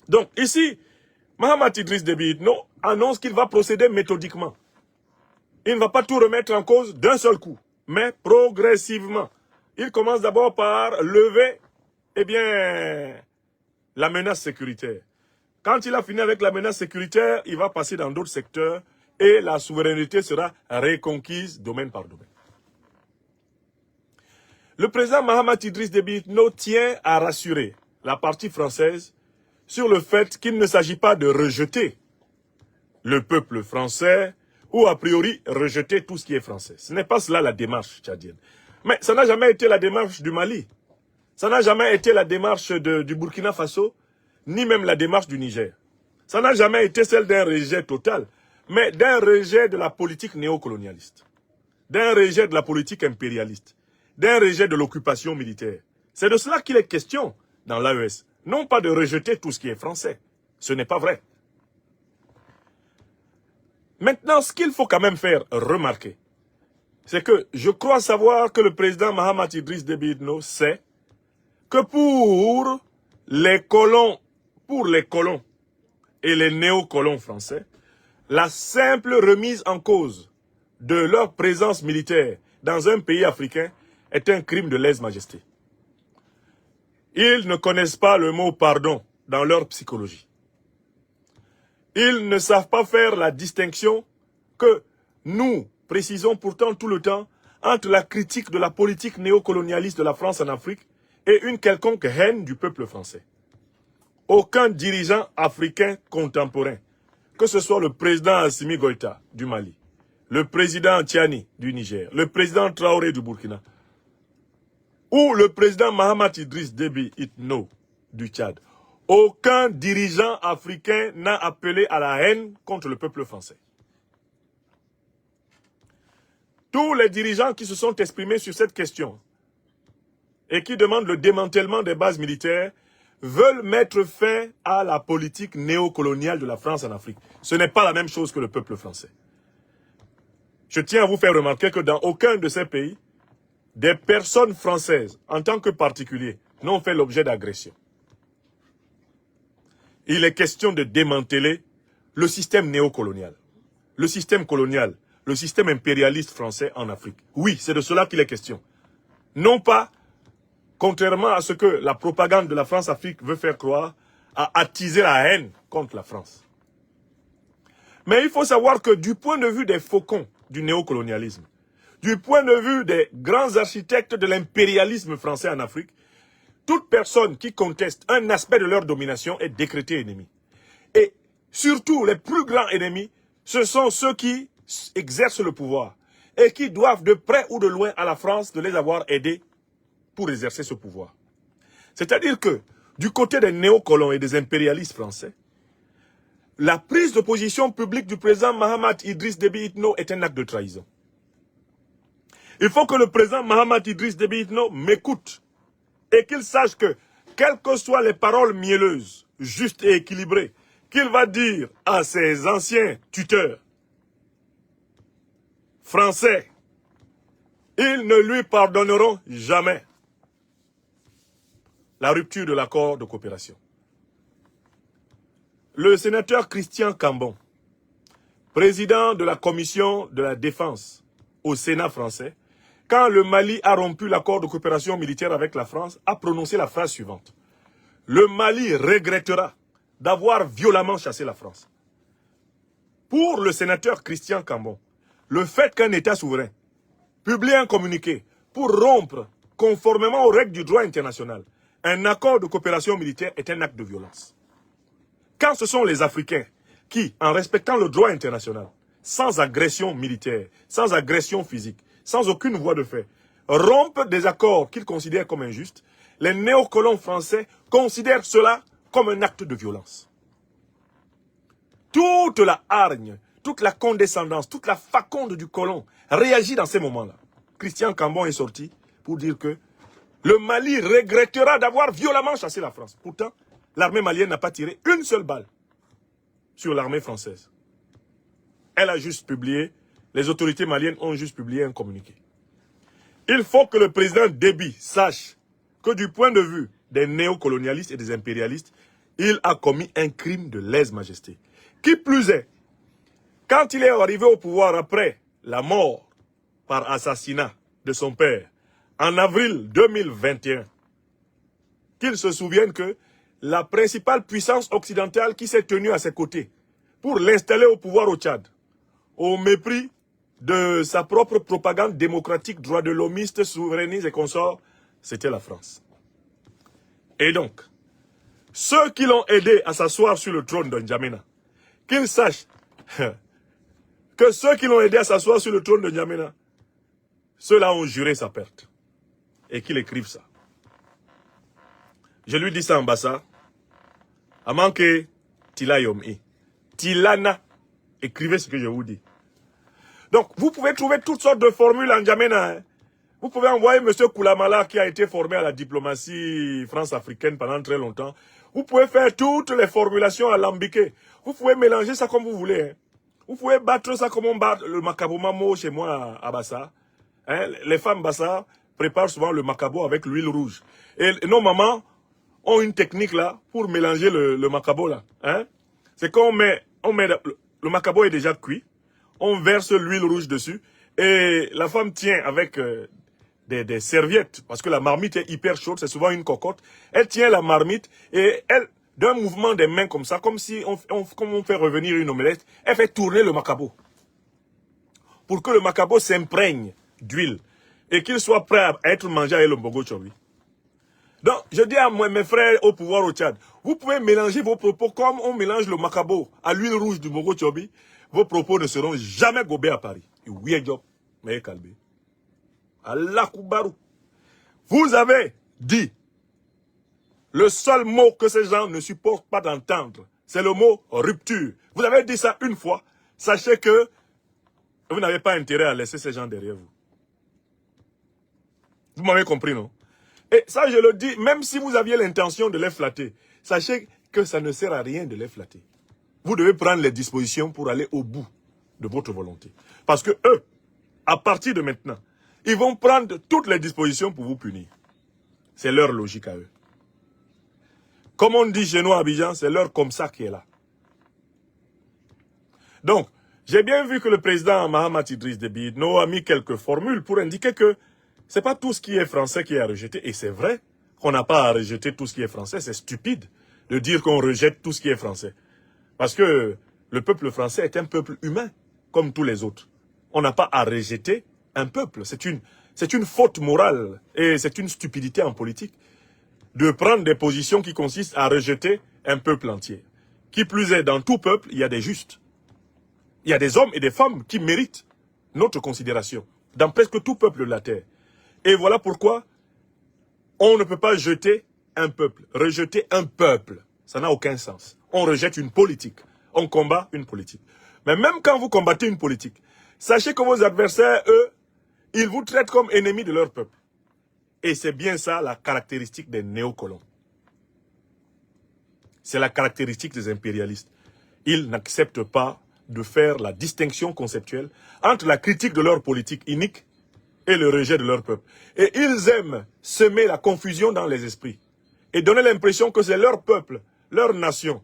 Donc ici, Mahamat Idriss Déby Itno annonce qu'il va procéder méthodiquement. Il ne va pas tout remettre en cause d'un seul coup, mais progressivement. Il commence d'abord par lever, eh bien, la menace sécuritaire. Quand il a fini avec la menace sécuritaire, il va passer dans d'autres secteurs et la souveraineté sera reconquise domaine par domaine. Le président Mahamat Idriss Déby Itno tient à rassurer la partie française sur le fait qu'il ne s'agit pas de rejeter le peuple français ou a priori rejeter tout ce qui est français. Ce n'est pas cela la démarche tchadienne. Mais ça n'a jamais été la démarche du Mali. Ça n'a jamais été la démarche du Burkina Faso, ni même la démarche du Niger. Ça n'a jamais été celle d'un rejet total, mais d'un rejet de la politique néocolonialiste, d'un rejet de la politique impérialiste, d'un rejet de l'occupation militaire. C'est de cela qu'il est question dans l'AES. Non pas de rejeter tout ce qui est français. Ce n'est pas vrai. Maintenant, ce qu'il faut quand même faire remarquer, c'est que je crois savoir que le président Mahamat Idriss Déby Itno sait que pour les colons et les néocolons français, la simple remise en cause de leur présence militaire dans un pays africain est un crime de lèse-majesté. Ils ne connaissent pas le mot pardon dans leur psychologie. Ils ne savent pas faire la distinction que nous précisons pourtant tout le temps entre la critique de la politique néocolonialiste de la France en Afrique et une quelconque haine du peuple français. Aucun dirigeant africain contemporain, que ce soit le président Assimi Goïta du Mali, le président Tiani du Niger, le président Traoré du Burkina, ou le président Mahamat Idriss Déby Itno du Tchad, aucun dirigeant africain n'a appelé à la haine contre le peuple français. Tous les dirigeants qui se sont exprimés sur cette question et qui demandent le démantèlement des bases militaires veulent mettre fin à la politique néocoloniale de la France en Afrique. Ce n'est pas la même chose que le peuple français. Je tiens à vous faire remarquer que dans aucun de ces pays, des personnes françaises, en tant que particuliers, n'ont fait l'objet d'agressions. Il est question de démanteler le système néocolonial, le système colonial, le système impérialiste français en Afrique. Oui, c'est de cela qu'il est question. Non pas, contrairement à ce que la propagande de la France-Afrique veut faire croire, à attiser la haine contre la France. Mais il faut savoir que du point de vue des faucons du néocolonialisme, du point de vue des grands architectes de l'impérialisme français en Afrique, toute personne qui conteste un aspect de leur domination est décrétée ennemi. Et surtout, les plus grands ennemis, ce sont ceux qui exercent le pouvoir et qui doivent de près ou de loin à la France de les avoir aidés pour exercer ce pouvoir. C'est-à-dire que, du côté des néocolons et des impérialistes français, la prise de position publique du président Mahamat Idriss Déby Itno est un acte de trahison. Il faut que le président Mahamat Idriss Déby Itno m'écoute et qu'il sache que, quelles que soient les paroles mielleuses, justes et équilibrées, qu'il va dire à ses anciens tuteurs français, ils ne lui pardonneront jamais la rupture de l'accord de coopération. Le sénateur Christian Cambon, président de la commission de la défense au Sénat français, quand le Mali a rompu l'accord de coopération militaire avec la France, a prononcé la phrase suivante. Le Mali regrettera d'avoir violemment chassé la France. Pour le sénateur Christian Cambon, le fait qu'un État souverain publie un communiqué pour rompre, conformément aux règles du droit international, un accord de coopération militaire est un acte de violence. Quand ce sont les Africains qui, en respectant le droit international, sans agression militaire, sans agression physique, sans aucune voie de fait, rompent des accords qu'ils considèrent comme injustes, les néocolons français considèrent cela comme un acte de violence. Toute la hargne, toute la condescendance, toute la faconde du colon réagit dans ces moments-là. Christian Cambon est sorti pour dire que le Mali regrettera d'avoir violemment chassé la France. Pourtant, l'armée malienne n'a pas tiré une seule balle sur l'armée française. Elle a juste publié, les autorités maliennes ont juste publié un communiqué. Il faut que le président Déby sache que du point de vue des néocolonialistes et des impérialistes, il a commis un crime de lèse-majesté. Qui plus est, quand il est arrivé au pouvoir après la mort par assassinat de son père, en avril 2021, qu'il se souvienne que la principale puissance occidentale qui s'est tenue à ses côtés pour l'installer au pouvoir au Tchad, au mépris de sa propre propagande démocratique, droit de l'homiste, souverainiste et consorts, c'était la France. Et donc, ceux qui l'ont aidé à s'asseoir sur le trône de N'Djamena, qu'ils sachent que ceux qui l'ont aidé à s'asseoir sur le trône de N'Djamena, ceux-là ont juré sa perte. Et qu'ils écrivent ça. Je lui dis ça en bassa. À manquer Tila Yomi. Tilana. Écrivez ce que je vous dis. Donc, vous pouvez trouver toutes sortes de formules en N'Djamena. Hein. Vous pouvez envoyer M. Koulamala qui a été formé à la diplomatie france-africaine pendant très longtemps. Vous pouvez faire toutes les formulations alambiquées. Vous pouvez mélanger ça comme vous voulez. Hein. Vous pouvez battre ça comme on bat le macabo mamo chez moi à Bassa. Hein? Les femmes Bassa préparent souvent le macabo avec l'huile rouge. Et nos mamans ont une technique là pour mélanger le macabo là. Hein? C'est qu'on met le macabo est déjà cuit. On verse l'huile rouge dessus. Et la femme tient avec des serviettes, parce que la marmite est hyper chaude, c'est souvent une cocotte. Elle tient la marmite et elle, d'un mouvement des mains comme ça, comme si on fait revenir une omelette, elle fait tourner le macabo. Pour que le macabo s'imprègne d'huile et qu'il soit prêt à être mangé avec le mbogo chobi. Donc, je dis à mes frères au pouvoir au Tchad, vous pouvez mélanger vos propos comme on mélange le macabo à l'huile rouge du mbogo chobi. Vos propos ne seront jamais gobés à Paris. Oui, job, mais calmez. Allah Koubarou. Vous avez dit le seul mot que ces gens ne supportent pas d'entendre, c'est le mot rupture. Vous avez dit ça une fois. Sachez que vous n'avez pas intérêt à laisser ces gens derrière vous. Vous m'avez compris, non? Et ça, je le dis, même si vous aviez l'intention de les flatter, sachez que ça ne sert à rien de les flatter. Vous devez prendre les dispositions pour aller au bout de votre volonté. Parce que eux, à partir de maintenant, ils vont prendre toutes les dispositions pour vous punir. C'est leur logique à eux. Comme on dit chez nous à Abidjan, c'est leur comme ça qui est là. Donc, j'ai bien vu que le président Mahamat Idriss Déby Itno a mis quelques formules pour indiquer que ce n'est pas tout ce qui est français qui est à rejeter. Et c'est vrai qu'on n'a pas à rejeter tout ce qui est français. C'est stupide de dire qu'on rejette tout ce qui est français. Parce que le peuple français est un peuple humain, comme tous les autres. On n'a pas à rejeter un peuple. C'est une faute morale et c'est une stupidité en politique de prendre des positions qui consistent à rejeter un peuple entier. Qui plus est, dans tout peuple, il y a des justes. Il y a des hommes et des femmes qui méritent notre considération dans presque tout peuple de la terre. Et voilà pourquoi on ne peut pas jeter un peuple, rejeter un peuple. Ça n'a aucun sens. On rejette une politique. On combat une politique. Mais même quand vous combattez une politique, sachez que vos adversaires, eux, ils vous traitent comme ennemis de leur peuple. Et c'est bien ça la caractéristique des néocolons. C'est la caractéristique des impérialistes. Ils n'acceptent pas de faire la distinction conceptuelle entre la critique de leur politique inique et le rejet de leur peuple. Et ils aiment semer la confusion dans les esprits et donner l'impression que c'est leur peuple, leur nation,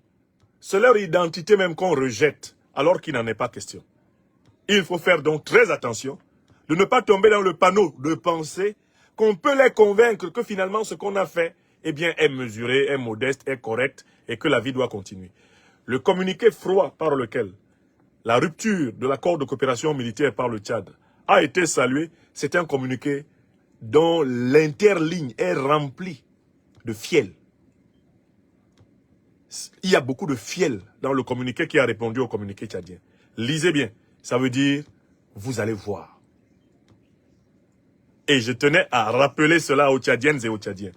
c'est leur identité même qu'on rejette, alors qu'il n'en est pas question. Il faut faire donc très attention de ne pas tomber dans le panneau de pensée qu'on peut les convaincre que finalement ce qu'on a fait eh bien, est mesuré, est modeste, est correct et que la vie doit continuer. Le communiqué froid par lequel la rupture de l'accord de coopération militaire par le Tchad a été salué, c'est un communiqué dont l'interligne est remplie de fiel. Il y a beaucoup de fiel dans le communiqué qui a répondu au communiqué tchadien. Lisez bien, ça veut dire vous allez voir. Et je tenais à rappeler cela aux Tchadiennes et aux Tchadiens.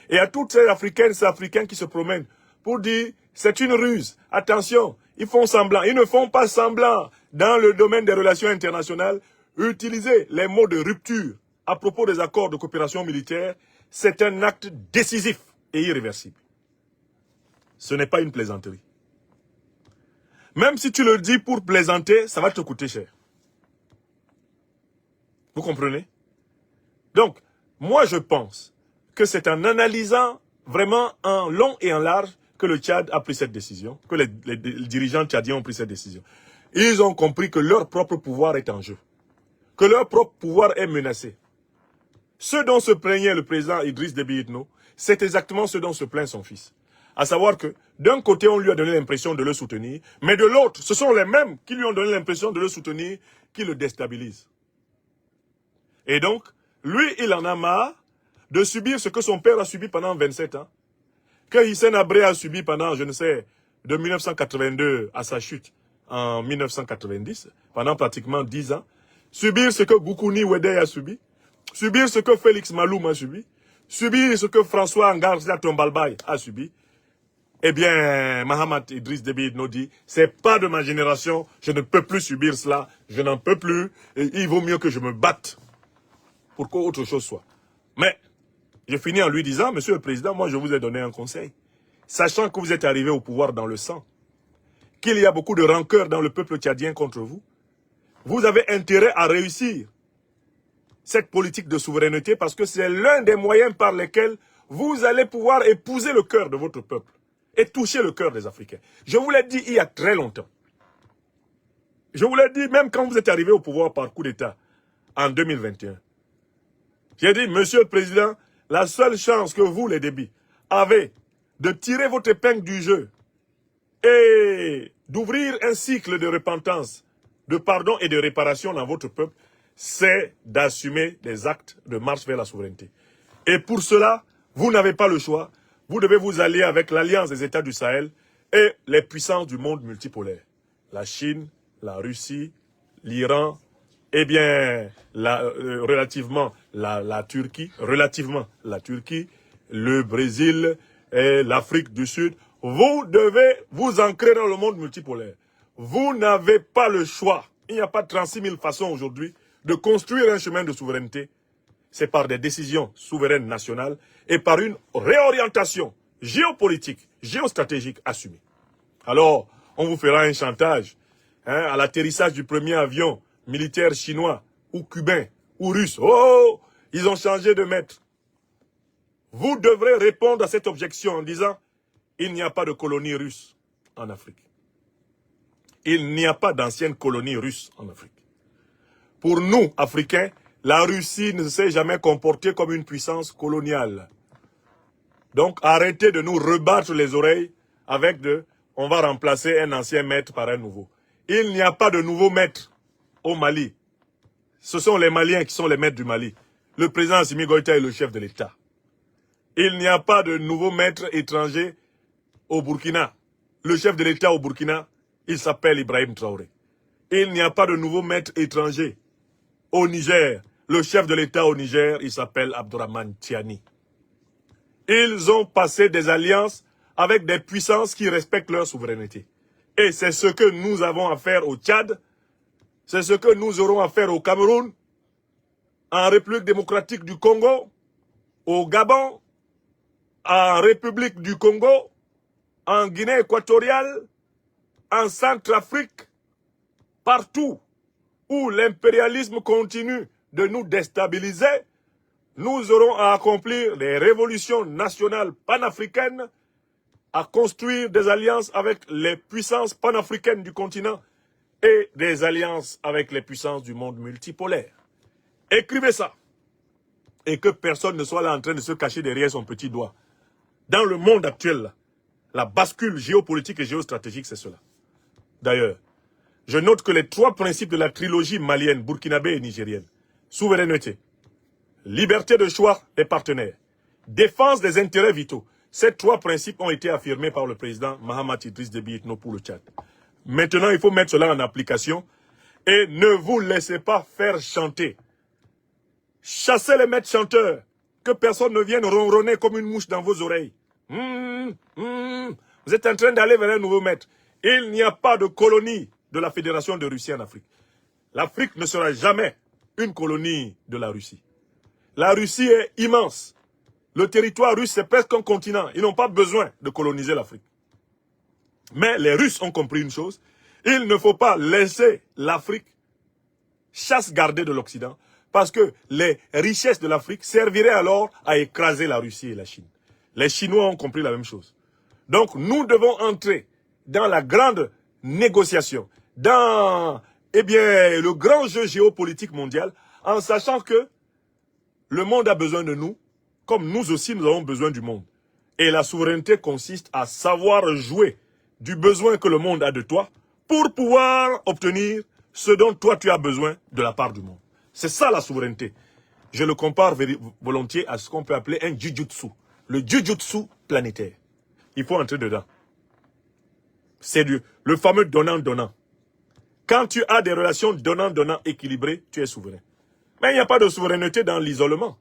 Et à toutes ces Africaines et ces Africains qui se promènent pour dire c'est une ruse. Attention, ils font semblant. Ils ne font pas semblant dans le domaine des relations internationales. Utiliser les mots de rupture à propos des accords de coopération militaire, c'est un acte décisif et irréversible. Ce n'est pas une plaisanterie. Même si tu le dis pour plaisanter, ça va te coûter cher. Vous comprenez? Donc, moi je pense que c'est en analysant vraiment en long et en large que le Tchad a pris cette décision, que les dirigeants tchadiens ont pris cette décision. Ils ont compris que leur propre pouvoir est en jeu, que leur propre pouvoir est menacé. Ce dont se plaignait le président Idriss Déby Itno, c'est exactement ce dont se plaint son fils. À savoir que d'un côté, on lui a donné l'impression de le soutenir, mais de l'autre, ce sont les mêmes qui lui ont donné l'impression de le soutenir, qui le déstabilisent. Et donc, lui, il en a marre de subir ce que son père a subi pendant 27 ans, que Hissène Habré a subi pendant, je ne sais, de 1982 à sa chute en 1990, pendant pratiquement 10 ans, subir ce que Goukouni Wedey a subi, subir ce que Félix Maloum a subi, subir ce que François Ngarza Tombalbaye a subi. Eh bien, Mahamat Idriss Déby Itno dit, c'est pas de ma génération, je ne peux plus subir cela, je n'en peux plus, et il vaut mieux que je me batte pour qu'autre chose soit. Mais, je finis en lui disant, Monsieur le Président, moi je vous ai donné un conseil. Sachant que vous êtes arrivé au pouvoir dans le sang, qu'il y a beaucoup de rancœur dans le peuple tchadien contre vous, vous avez intérêt à réussir cette politique de souveraineté parce que c'est l'un des moyens par lesquels vous allez pouvoir épouser le cœur de votre peuple et toucher le cœur des Africains. Je vous l'ai dit il y a très longtemps. Je vous l'ai dit même quand vous êtes arrivé au pouvoir par coup d'État en 2021. J'ai dit, Monsieur le Président, la seule chance que vous, les débits, avez de tirer votre épingle du jeu et d'ouvrir un cycle de repentance, de pardon et de réparation dans votre peuple, c'est d'assumer des actes de marche vers la souveraineté. Et pour cela, vous n'avez pas le choix. Vous devez vous allier avec l'Alliance des États du Sahel et les puissances du monde multipolaire. La Chine, la Russie, l'Iran, eh bien, relativement la Turquie, le Brésil et l'Afrique du Sud. Vous devez vous ancrer dans le monde multipolaire. Vous n'avez pas le choix. Il n'y a pas 36 000 façons aujourd'hui de construire un chemin de souveraineté. C'est par des décisions souveraines nationales et par une réorientation géopolitique, géostratégique assumée. Alors, on vous fera un chantage à l'atterrissage du premier avion militaire chinois ou cubain ou russe. Oh, ils ont changé de maître. Vous devrez répondre à cette objection en disant il n'y a pas de colonie russe en Afrique. Il n'y a pas d'ancienne colonie russe en Afrique. Pour nous, Africains, la Russie ne s'est jamais comportée comme une puissance coloniale. Donc, arrêtez de nous rebattre les oreilles avec on va remplacer un ancien maître par un nouveau. Il n'y a pas de nouveau maître au Mali. Ce sont les Maliens qui sont les maîtres du Mali. Le président Assimi Goïta est le chef de l'État. Il n'y a pas de nouveau maître étranger au Burkina. Le chef de l'État au Burkina, il s'appelle Ibrahim Traoré. Il n'y a pas de nouveau maître étranger au Niger. Le chef de l'État au Niger, il s'appelle Abdourahmane Tiani. Ils ont passé des alliances avec des puissances qui respectent leur souveraineté. Et c'est ce que nous avons à faire au Tchad, c'est ce que nous aurons à faire au Cameroun, en République démocratique du Congo, au Gabon, en République du Congo, en Guinée équatoriale, en Centrafrique, partout où l'impérialisme continue de nous déstabiliser, nous aurons à accomplir des révolutions nationales panafricaines, à construire des alliances avec les puissances panafricaines du continent et des alliances avec les puissances du monde multipolaire. Écrivez ça. Et que personne ne soit là en train de se cacher derrière son petit doigt. Dans le monde actuel, la bascule géopolitique et géostratégique, c'est cela. D'ailleurs, je note que les 3 principes de la trilogie malienne, burkinabé et nigérienne, souveraineté, liberté de choix des partenaires, défense des intérêts vitaux, ces 3 principes ont été affirmés par le président Mahamat Idriss Déby Itno pour le Tchad. Maintenant, il faut mettre cela en application et ne vous laissez pas faire chanter. Chassez les maîtres chanteurs, que personne ne vienne ronronner comme une mouche dans vos oreilles. Vous êtes en train d'aller vers un nouveau maître. Il n'y a pas de colonie de la Fédération de Russie en Afrique. L'Afrique ne sera jamais une colonie de la Russie. La Russie est immense. Le territoire russe, c'est presque un continent. Ils n'ont pas besoin de coloniser l'Afrique. Mais les Russes ont compris une chose. Il ne faut pas laisser l'Afrique chasse gardée de l'Occident, parce que les richesses de l'Afrique serviraient alors à écraser la Russie et la Chine. Les Chinois ont compris la même chose. Donc nous devons entrer dans la grande négociation, dans le grand jeu géopolitique mondial, en sachant que le monde a besoin de nous, comme nous aussi nous avons besoin du monde. Et la souveraineté consiste à savoir jouer du besoin que le monde a de toi pour pouvoir obtenir ce dont toi tu as besoin de la part du monde. C'est ça la souveraineté. Je le compare volontiers à ce qu'on peut appeler un jujutsu. Le jujutsu planétaire. Il faut entrer dedans. C'est le fameux donnant-donnant. Quand tu as des relations donnant-donnant équilibrées, tu es souverain. Mais il n'y a pas de souveraineté dans l'isolement.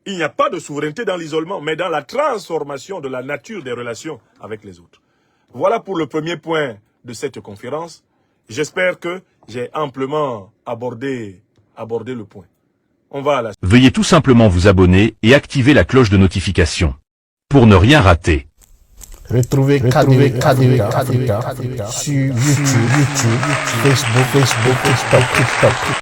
Il n'y a pas de souveraineté dans l'isolement, mais dans la transformation de la nature des relations avec les autres. Voilà pour le premier point de cette conférence. J'espère que j'ai amplement abordé le point. On va à la... Veuillez tout simplement vous abonner et activer la cloche de notification pour ne rien rater. Retrouvez KDV Africa sur YouTube, Facebook, TikTok.